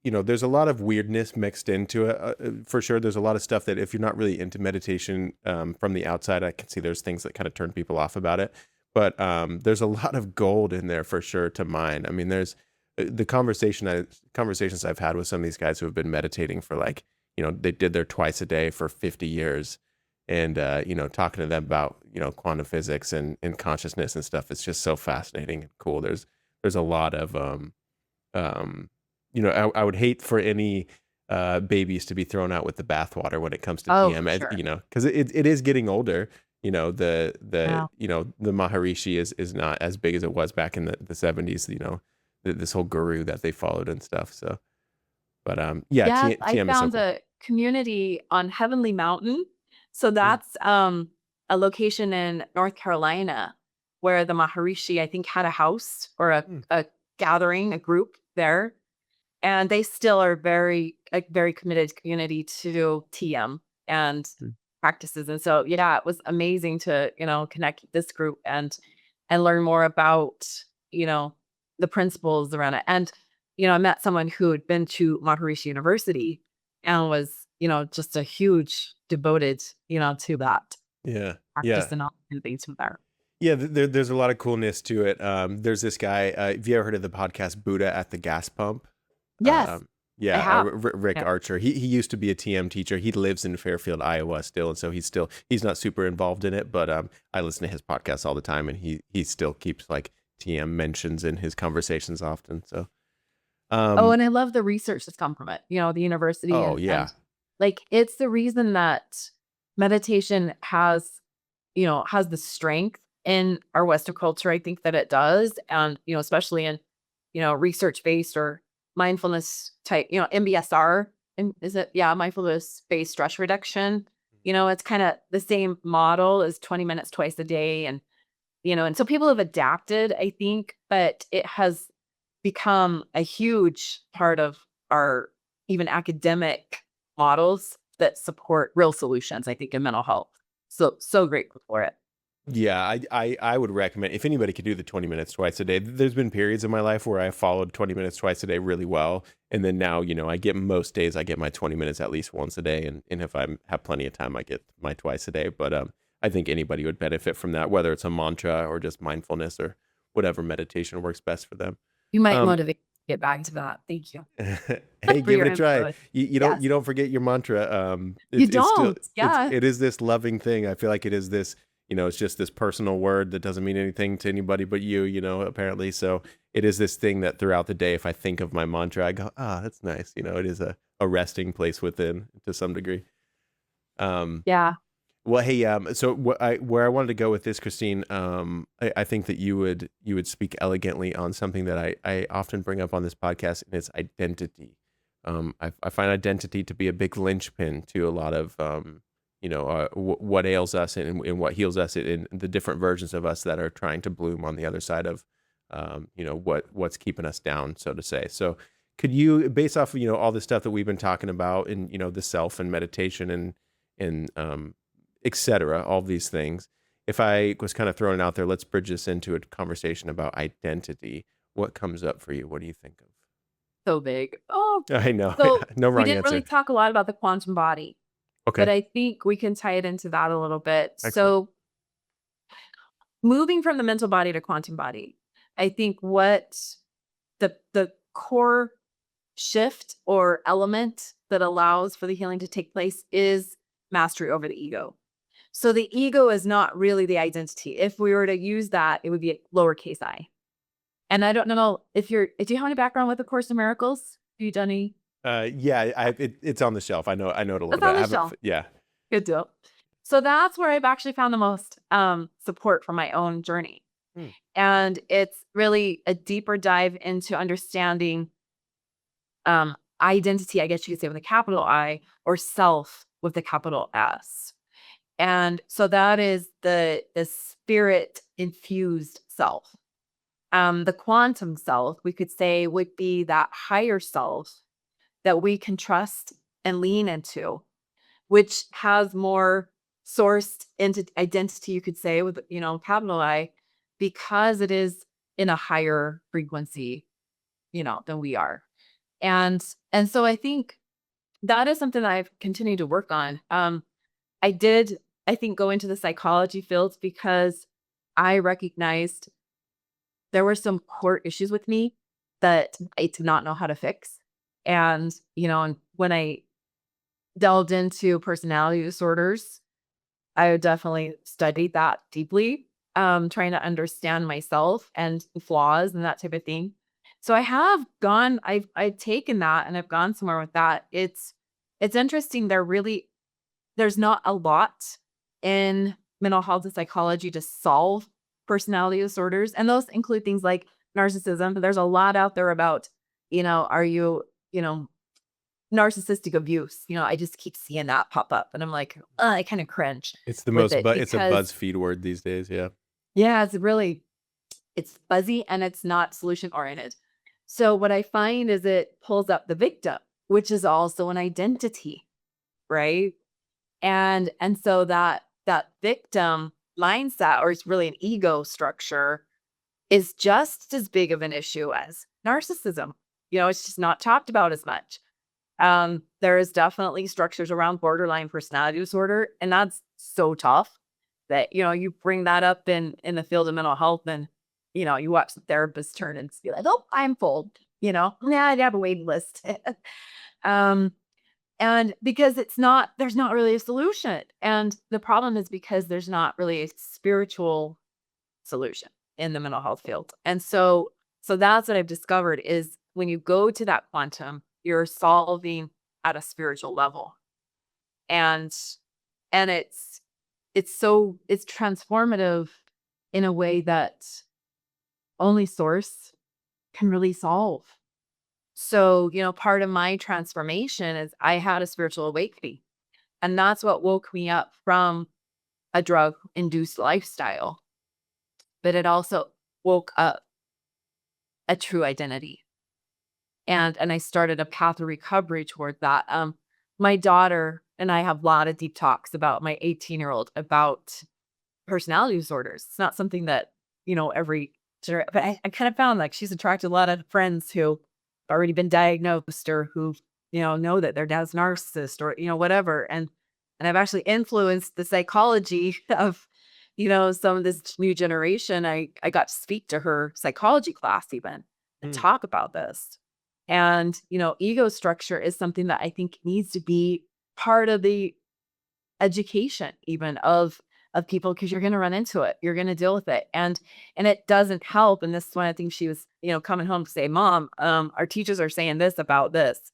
There's a lot of weirdness mixed into it. For sure, there's a lot of stuff that if you're not really into meditation from the outside, I can see there's things that kind of turn people off about it. But there's a lot of gold in there for sure to mine. I mean, there's the conversations I've had with some of these guys who have been meditating for like, they did their twice a day for 50 years. And, talking to them about, quantum physics and consciousness and stuff. It's just so fascinating and cool. There's a lot of, I would hate for any babies to be thrown out with the bathwater when it comes to TM, sure. because it is getting older. The Maharishi is not as big as it was back in the 70s, this whole guru that they followed and stuff. So, but I TM is so found cool. a community on Heavenly Mountain. So that's a location in North Carolina where the Maharishi, I think, had a house or a gathering, a group there. And they still are a very committed community to TM and practices. And so, it was amazing to, connect with this group and learn more about, the principles around it. And, I met someone who had been to Maharishi University and was, just a huge devoted, to that practice and all and things from there. Yeah, there's a lot of coolness to it. There's this guy, have you ever heard of the podcast Buddha at the Gas Pump? Yes. Rick Archer. He used to be a TM teacher. He lives in Fairfield, Iowa still, and so he's not super involved in it, but I listen to his podcast all the time, and he still keeps like TM mentions in his conversations often. So and I love the research that's come from it, the university. And like it's the reason that meditation has the strength in our Western culture. I think that it does. And, especially in, research-based or mindfulness type, MBSR, and is it? Yeah. Mindfulness-based stress reduction. It's kind of the same model as 20 minutes twice a day. And, and so people have adapted, I think, but it has become a huge part of our even academic models that support real solutions, I think, in mental health. So grateful for it. Yeah, I would recommend, if anybody could do the 20 minutes twice a day. There's been periods in my life where I followed 20 minutes twice a day really well. And then now, most days I get my 20 minutes at least once a day. And if I have plenty of time, I get my twice a day. But I think anybody would benefit from that, whether it's a mantra or just mindfulness or whatever meditation works best for them. You might motivate get back to that. Thank you Hey, for give your it a try. input. You don't Yes. you don't forget your mantra. You It's still don't. Yeah. it is this loving thing. I feel like it is this, it's just this personal word that doesn't mean anything to anybody but you, apparently. So it is this thing that throughout the day, if I think of my mantra, I go, that's nice. It is a resting place within to some degree. Yeah. Well, hey, so where I wanted to go with this, Cristine, I think that you would speak elegantly on something that I often bring up on this podcast, and it's identity. I find identity to be a big linchpin to a lot of, what ails us and what heals us in the different versions of us that are trying to bloom on the other side of, what's keeping us down, so to say. So could you, based off of, all the stuff that we've been talking about and, the self and meditation and et cetera, all these things. If I was kind of throwing it out there, let's bridge this into a conversation about identity. What comes up for you? What do you think of? So big. Oh, I know. so No we wrong didn't answer. really talk a lot about the quantum body, but Okay. I think we can tie it into that a little bit. Excellent. So moving from the mental body to quantum body, I think what the core shift or element that allows for the healing to take place is mastery over the ego. So the ego is not really the identity. If we were to use that, it would be a lowercase I. And I don't know if do you have any background with the Course in Miracles? Have you done any? Yeah, it's on the shelf. I know it a little It's bit. on I the shelf. Yeah. Good deal. So that's where I've actually found the most support for my own journey. Hmm. And it's really a deeper dive into understanding identity, I guess you could say with a capital I, or self with a capital S. And so that is the spirit infused self. The quantum self, we could say, would be that higher self that we can trust and lean into, which has more sourced into identity, you could say, with, capital I, because it is in a higher frequency, than we are. And so I think that is something that I've continued to work on. I did, I think, go into the psychology fields because I recognized there were some core issues with me that I did not know how to fix. And, and when I delved into personality disorders, I definitely studied that deeply, trying to understand myself and the flaws and that type of thing. So I've taken that and I've gone somewhere with that. It's interesting. There's not a lot in mental health and psychology to solve personality disorders. And those include things like narcissism. But there's a lot out there about, are you, narcissistic abuse. I just keep seeing that pop up and I'm like, I kind of cringe. It's the with most, it but it's a because- BuzzFeed word these days. Yeah. Yeah, it's fuzzy and it's not solution oriented. So what I find is it pulls up the victim, which is also an identity, right? And so that victim mindset, or it's really an ego structure, is just as big of an issue as narcissism. It's just not talked about as much. There is definitely structures around borderline personality disorder, and that's so tough that, you bring that up in the field of mental health and, you watch the therapist turn and be like, oh, I'm full, yeah, I have a waiting list. And because there's not really a solution. And the problem is because there's not really a spiritual solution in the mental health field. And so that's what I've discovered is when you go to that quantum, you're solving at a spiritual level. And it's transformative in a way that only source can really solve. So, part of my transformation is I had a spiritual awakening, and that's what woke me up from a drug-induced lifestyle. But it also woke up a true identity. And I started a path of recovery toward that. My daughter and I have a lot of deep talks about my 18-year-old about personality disorders. It's not something that, but I kind of found like she's attracted a lot of friends who already been diagnosed or who, know that their dad's narcissist or, whatever. And I've actually influenced the psychology of, some of this new generation. I got to speak to her psychology class even. and Hmm. talk about this. And, ego structure is something that I think needs to be part of the education even of people, because you're going to run into it. You're going to deal with it. And it doesn't help. And this is one I think she was, coming home to say, Mom, our teachers are saying this about this.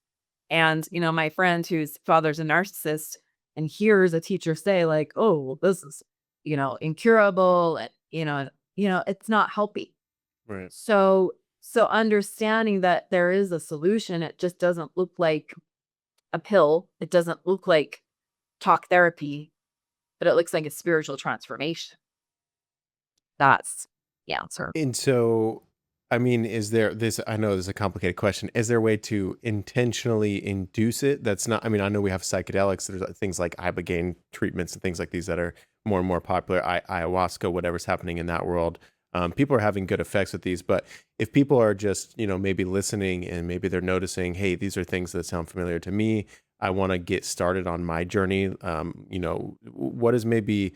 And, my friend whose father's a narcissist and hears a teacher say like, oh, well, this is, incurable. And, it's not healthy. Right. So understanding that there is a solution, it just doesn't look like a pill. It doesn't look like talk therapy, but it looks like a spiritual transformation. That's the answer. And so, I mean, is there this? I know this is a complicated question. Is there a way to intentionally induce it? That's not, I mean, I know we have psychedelics. There's things like ibogaine treatments and things like these that are more and more popular. Ayahuasca, whatever's happening in that world. People are having good effects with these. But if people are just, maybe listening and maybe they're noticing, hey, these are things that sound familiar to me. I want to get started on my journey. What is maybe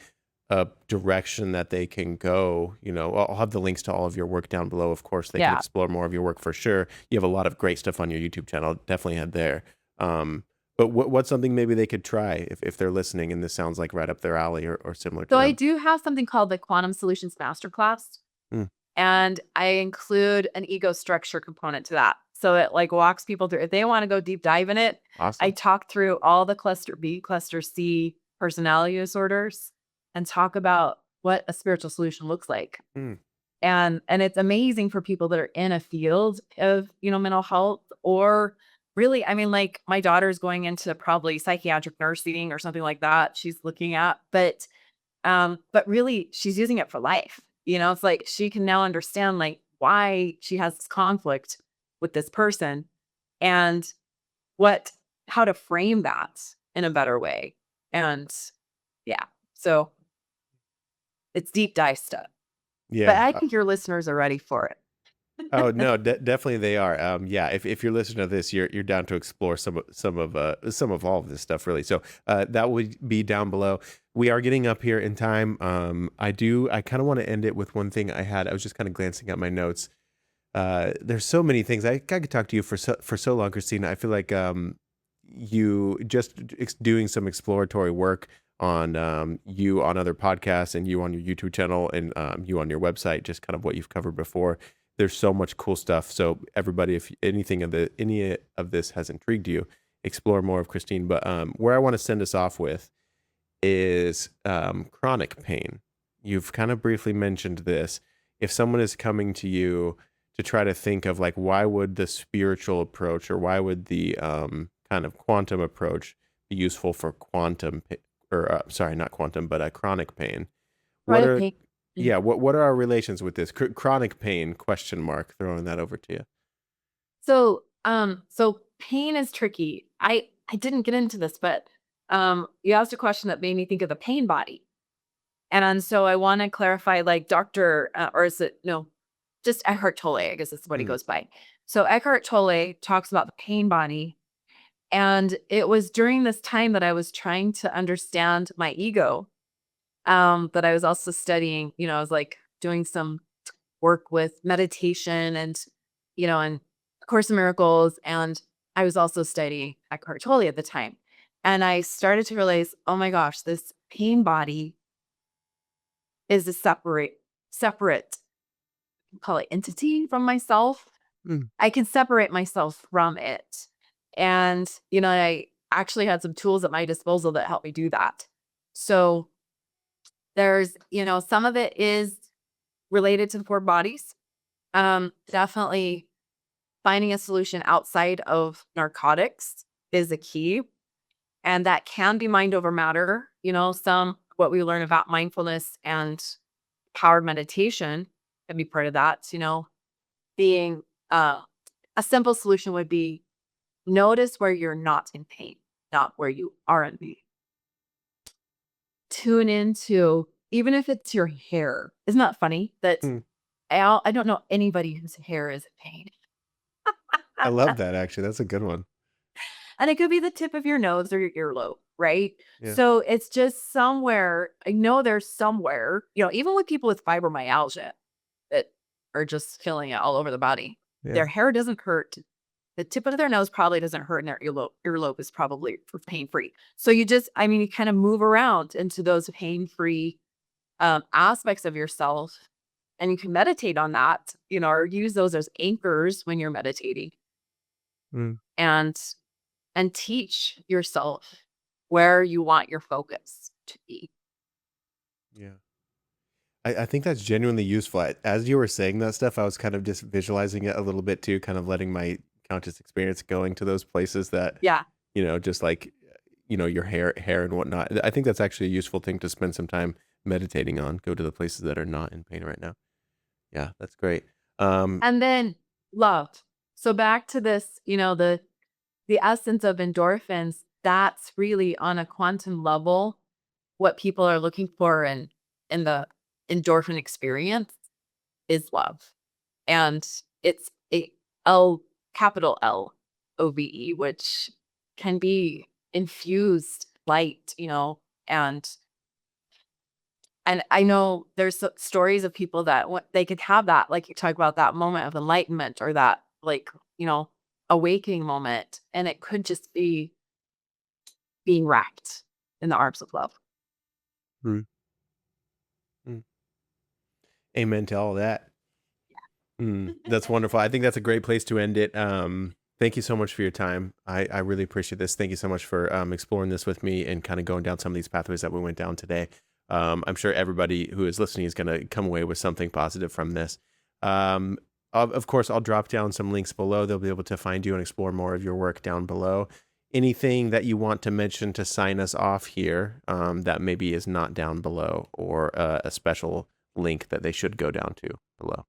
a direction that they can go? I'll have the links to all of your work down below. Of course, they can Yeah. explore more of your work for sure. You have a lot of great stuff on your YouTube channel. Definitely head there. But what's something maybe they could try if they're listening and this sounds like right up their alley or similar to So I them? do have something called the Quantum Solutions Masterclass. Hmm. And I include an ego structure component to that. So it like walks people through. If they want to go deep dive in it, I Awesome. talk through all the cluster B, cluster C personality disorders and talk about what a spiritual solution looks like. Hmm. And it's amazing for people that are in a field of, mental health, or really, I mean, like my daughter's going into probably psychiatric nursing or something like that. She's looking at, but really she's using it for life. It's like she can now understand like why she has this conflict with this person and how to frame that in a better way. And yeah, so it's deep dive stuff, but Yeah. I think your listeners are ready for it. Oh no, definitely they are. Yeah, if you're listening to this, you're down to explore some of all of this stuff, really. So that would be down below. We are getting up here in time. I kind of want to end it with one thing I had. I was just kind of glancing at my notes. There's so many things I could talk to you for so long, Christina. I feel like you just doing some exploratory work on you on other podcasts and you on your YouTube channel and you on your website, just kind of what you've covered before. There's so much cool stuff. So everybody, if any of this has intrigued you, explore more of Christine. But where I want to send us off with is chronic pain. You've kind of briefly mentioned this. If someone is coming to you to try to think of like, why would the spiritual approach or why would the kind of quantum approach be useful for not quantum, but chronic pain? What Chronic are pain. Yeah, what are our relations with this chronic pain? Question mark. Throwing that over to you. So pain is tricky. I didn't get into this, but you asked a question that made me think of the pain body. And so I want to clarify, like Dr. Or is it, no, just Eckhart Tolle, I guess that's what he Mhm. goes by. So Eckhart Tolle talks about the pain body. And it was during this time that I was trying to understand my ego, that I was also studying, I was like doing some work with meditation and Course in Miracles. And I was also studying Eckhart Tolle at the time. And I started to realize, oh my gosh, this pain body is a separate, call it entity from myself. Mm. I can separate myself from it. And, I actually had some tools at my disposal that helped me do that. So there's, some of it is related to the four bodies. Definitely finding a solution outside of narcotics is a key. And that can be mind over matter. What we learn about mindfulness and powered meditation can be part of that. Being a simple solution would be notice where you're not in pain, not where you are in pain. Tune into, even if it's your hair. Isn't that funny that Mm. I don't know anybody whose hair is in pain? I love that, actually. That's a good one. And it could be the tip of your nose or your earlobe, right? Yeah. So it's just somewhere. I know there's somewhere, even with people with fibromyalgia that are just feeling it all over the body. Their hair doesn't hurt. The tip of their nose probably doesn't hurt, and their earlobe is probably pain-free. So you kind of move around into those pain-free aspects of yourself, and you can meditate on that, or use those as anchors when you're meditating, Mm. and teach yourself where you want your focus to be. Yeah. I think that's genuinely useful. As you were saying that stuff, I was kind of just visualizing it a little bit too, kind of letting my conscious experience going to those places that, Yeah. just like, your hair and whatnot. I think that's actually a useful thing to spend some time meditating on. Go to the places that are not in pain right now. Yeah, that's great. And then love. So back to this, the essence of endorphins, that's really on a quantum level what people are looking for in the endorphin experience is love. And it's a capital LOVE, which can be infused light, and I know there's stories of people that they could have that, like you talk about, that moment of enlightenment, or that, like, awakening moment, and it could just be being wrapped in the arms of love. Mm. Mm. Amen to all that. That's wonderful. I think that's a great place to end it. Thank you so much for your time. I really appreciate this. Thank you so much for exploring this with me and kind of going down some of these pathways that we went down today. I'm sure everybody who is listening is going to come away with something positive from this. Of course, I'll drop down some links below. They'll be able to find you and explore more of your work down below. Anything that you want to mention to sign us off here that maybe is not down below, or a special link that they should go down to below?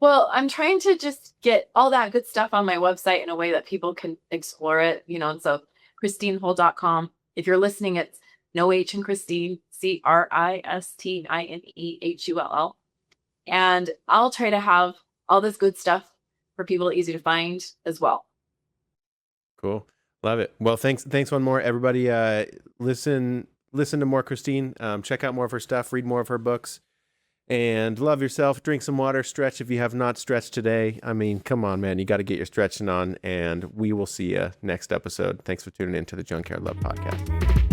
Well, I'm trying to just get all that good stuff on my website in a way that people can explore it, and so CristineHull.com. If you're listening, it's no H in Cristine, CRISTINEHULL. And I'll try to have all this good stuff for people, easy to find as well. Cool. Love it. Well, thanks one more, everybody. Listen to more Cristine. Check out more of her stuff, read more of her books, and love yourself. Drink some water, stretch if you have not stretched today. I mean, come on, man. You got to get your stretching on, and we will see you next episode. Thanks for tuning in to the Junkyard Love Podcast.